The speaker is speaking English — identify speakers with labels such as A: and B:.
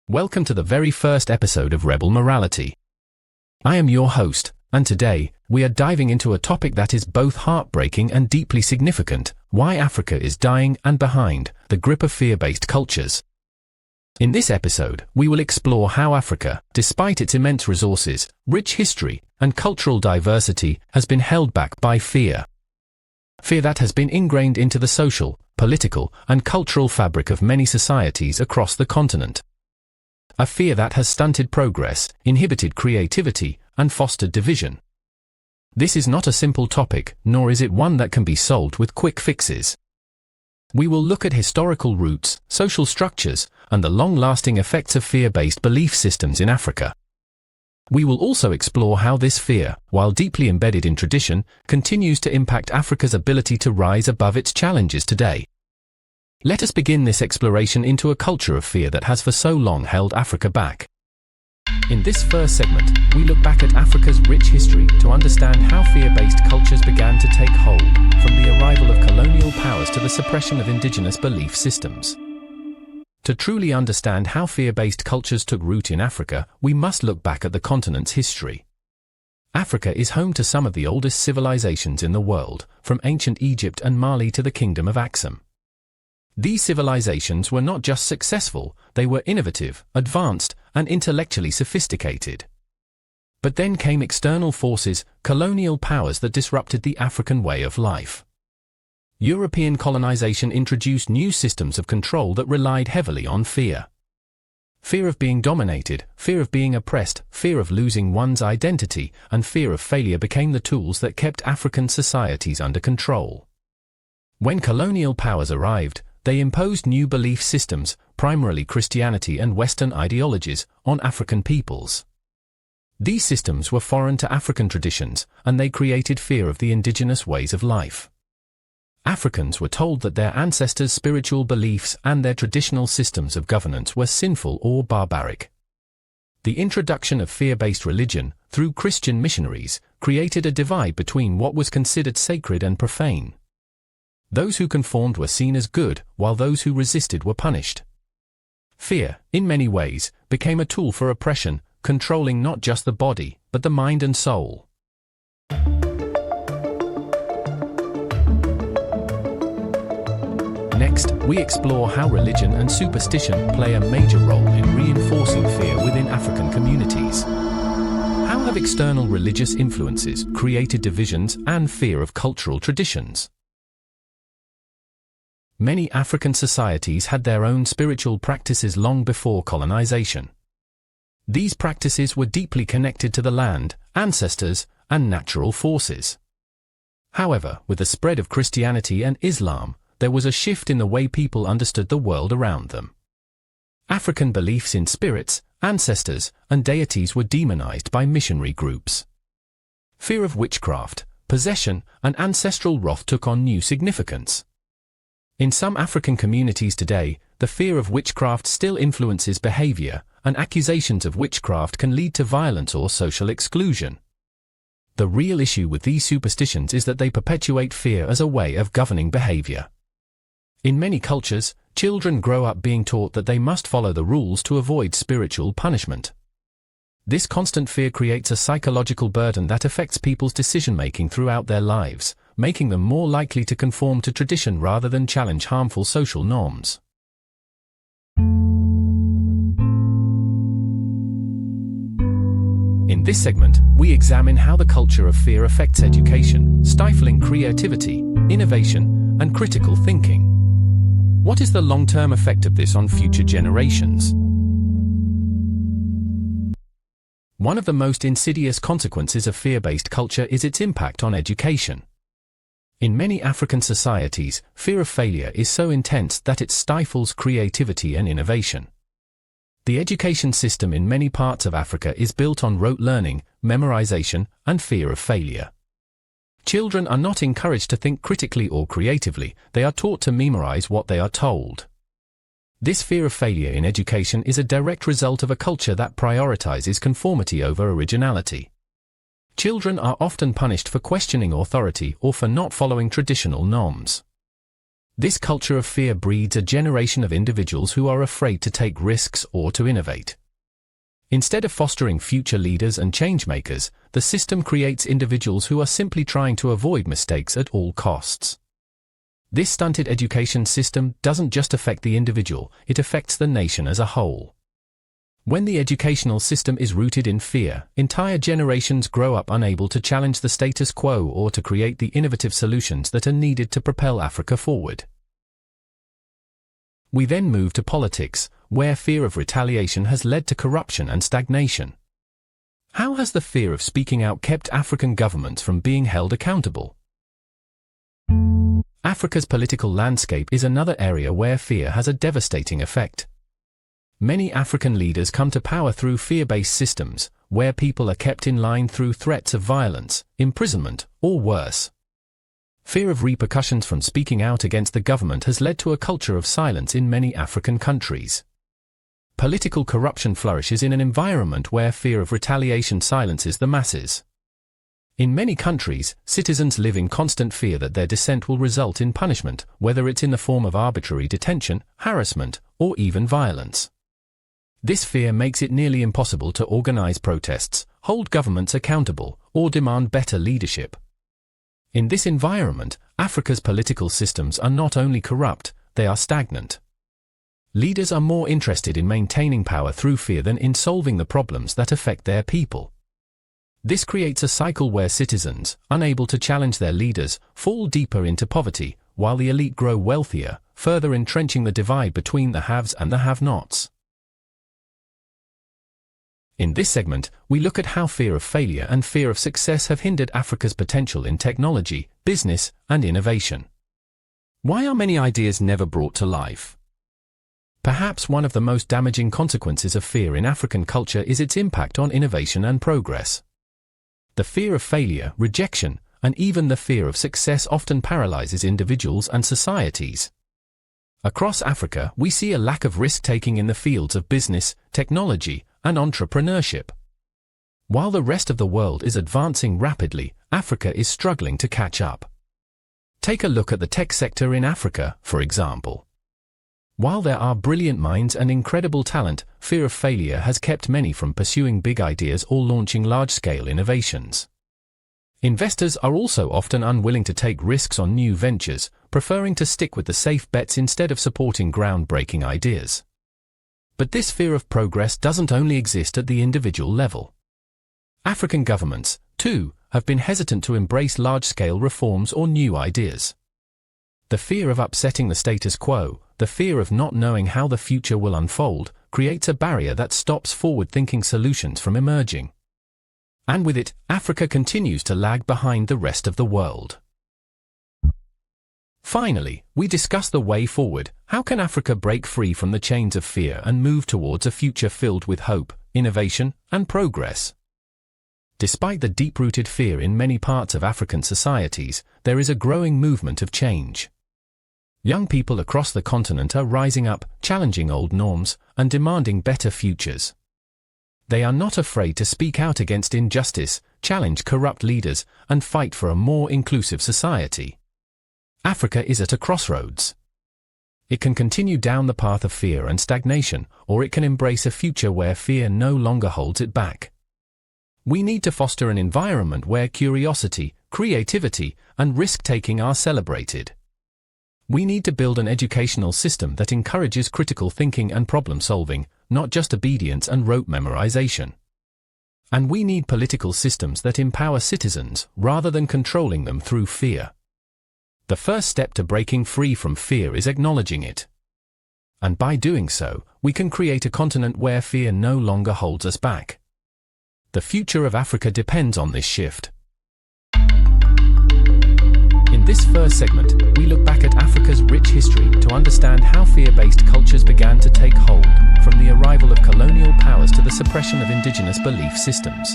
A: Welcome to the very first episode of Rebel Morality. I am your host, and today, we are diving into a topic that is both heartbreaking and deeply significant: why Africa is dying and behind the grip of fear-based cultures. In this episode, we will explore how Africa, despite its immense resources, rich history, and cultural diversity, has been held back by fear. Fear that has been ingrained into the social, political, and cultural fabric of many societies across the continent. A fear that has stunted progress, inhibited creativity, and fostered division. This is not a simple topic, nor is it one that can be solved with quick fixes. We will look at historical roots, social structures, and the long-lasting effects of fear-based belief systems in Africa. We will also explore how this fear, while deeply embedded in tradition, continues to impact Africa's ability to rise above its challenges today. Let us begin this exploration into a culture of fear that has for so long held Africa back. In this first segment, we look back at Africa's rich history to understand how fear-based cultures began to take hold, from the arrival of colonial powers to the suppression of indigenous belief systems. To truly understand how fear-based cultures took root in Africa, we must look back at the continent's history. Africa is home to some of the oldest civilizations in the world, from ancient Egypt and Mali to the Kingdom of Axum. These civilizations were not just successful, they were innovative, advanced, and intellectually sophisticated. But then came external forces, colonial powers that disrupted the African way of life. European colonization introduced new systems of control that relied heavily on fear. Fear of being dominated, fear of being oppressed, fear of losing one's identity, and fear of failure became the tools that kept African societies under control. When colonial powers arrived, they imposed new belief systems, primarily Christianity and Western ideologies, on African peoples. These systems were foreign to African traditions, and they created fear of the indigenous ways of life. Africans were told that their ancestors' spiritual beliefs and their traditional systems of governance were sinful or barbaric. The introduction of fear-based religion, through Christian missionaries, created a divide between what was considered sacred and profane. Those who conformed were seen as good, while those who resisted were punished. Fear, in many ways, became a tool for oppression, controlling not just the body, but the mind and soul. Next, we explore how religion and superstition play a major role in reinforcing fear within African communities. How have external religious influences created divisions and fear of cultural traditions? Many African societies had their own spiritual practices long before colonization. These practices were deeply connected to the land, ancestors, and natural forces. However, with the spread of Christianity and Islam, there was a shift in the way people understood the world around them. African beliefs in spirits, ancestors, and deities were demonized by missionary groups. Fear of witchcraft, possession, and ancestral wrath took on new significance. In some African communities today, the fear of witchcraft still influences behavior, and accusations of witchcraft can lead to violence or social exclusion. The real issue with these superstitions is that they perpetuate fear as a way of governing behavior. In many cultures, children grow up being taught that they must follow the rules to avoid spiritual punishment. This constant fear creates a psychological burden that affects people's decision-making throughout their lives, making them more likely to conform to tradition rather than challenge harmful social norms. In this segment, we examine how the culture of fear affects education, stifling creativity, innovation, and critical thinking. What is the long-term effect of this on future generations? One of the most insidious consequences of fear-based culture is its impact on education. In many African societies, fear of failure is so intense that it stifles creativity and innovation. The education system in many parts of Africa is built on rote learning, memorization, and fear of failure. Children are not encouraged to think critically or creatively, they are taught to memorize what they are told. This fear of failure in education is a direct result of a culture that prioritizes conformity over originality. Children are often punished for questioning authority or for not following traditional norms. This culture of fear breeds a generation of individuals who are afraid to take risks or to innovate. Instead of fostering future leaders and changemakers, the system creates individuals who are simply trying to avoid mistakes at all costs. This stunted education system doesn't just affect the individual, it affects the nation as a whole. When the educational system is rooted in fear, entire generations grow up unable to challenge the status quo or to create the innovative solutions that are needed to propel Africa forward. We then move to politics, where fear of retaliation has led to corruption and stagnation. How has the fear of speaking out kept African governments from being held accountable? Africa's political landscape is another area where fear has a devastating effect. Many African leaders come to power through fear-based systems, where people are kept in line through threats of violence, imprisonment, or worse. Fear of repercussions from speaking out against the government has led to a culture of silence in many African countries. Political corruption flourishes in an environment where fear of retaliation silences the masses. In many countries, citizens live in constant fear that their dissent will result in punishment, whether it's in the form of arbitrary detention, harassment, or even violence. This fear makes it nearly impossible to organize protests, hold governments accountable, or demand better leadership. In this environment, Africa's political systems are not only corrupt, they are stagnant. Leaders are more interested in maintaining power through fear than in solving the problems that affect their people. This creates a cycle where citizens, unable to challenge their leaders, fall deeper into poverty, while the elite grow wealthier, further entrenching the divide between the haves and the have-nots. In this segment, we look at how fear of failure and fear of success have hindered Africa's potential in technology, business, and innovation. Why are many ideas never brought to life? Perhaps one of the most damaging consequences of fear in African culture is its impact on innovation and progress. The fear of failure, rejection, and even the fear of success often paralyzes individuals and societies. Across Africa, we see a lack of risk-taking in the fields of business, technology, and entrepreneurship. While the rest of the world is advancing rapidly, Africa is struggling to catch up. Take a look at the tech sector in Africa, for example. While there are brilliant minds and incredible talent, fear of failure has kept many from pursuing big ideas or launching large-scale innovations. Investors are also often unwilling to take risks on new ventures, preferring to stick with the safe bets instead of supporting groundbreaking ideas. But this fear of progress doesn't only exist at the individual level. African governments, too, have been hesitant to embrace large-scale reforms or new ideas. The fear of upsetting the status quo, the fear of not knowing how the future will unfold, creates a barrier that stops forward-thinking solutions from emerging. And with it, Africa continues to lag behind the rest of the world. Finally, we discuss the way forward. How can Africa break free from the chains of fear and move towards a future filled with hope, innovation, and progress? Despite the deep-rooted fear in many parts of African societies, there is a growing movement of change. Young people across the continent are rising up, challenging old norms, and demanding better futures. They are not afraid to speak out against injustice, challenge corrupt leaders, and fight for a more inclusive society. Africa is at a crossroads. It can continue down the path of fear and stagnation, or it can embrace a future where fear no longer holds it back. We need to foster an environment where curiosity, creativity, and risk-taking are celebrated. We need to build an educational system that encourages critical thinking and problem-solving, not just obedience and rote memorization. And we need political systems that empower citizens rather than controlling them through fear. The first step to breaking free from fear is acknowledging it. And by doing so, we can create a continent where fear no longer holds us back. The future of Africa depends on this shift. In this first segment, we look back at Africa's rich history to understand how fear-based cultures began to take hold, from the arrival of colonial powers to the suppression of indigenous belief systems.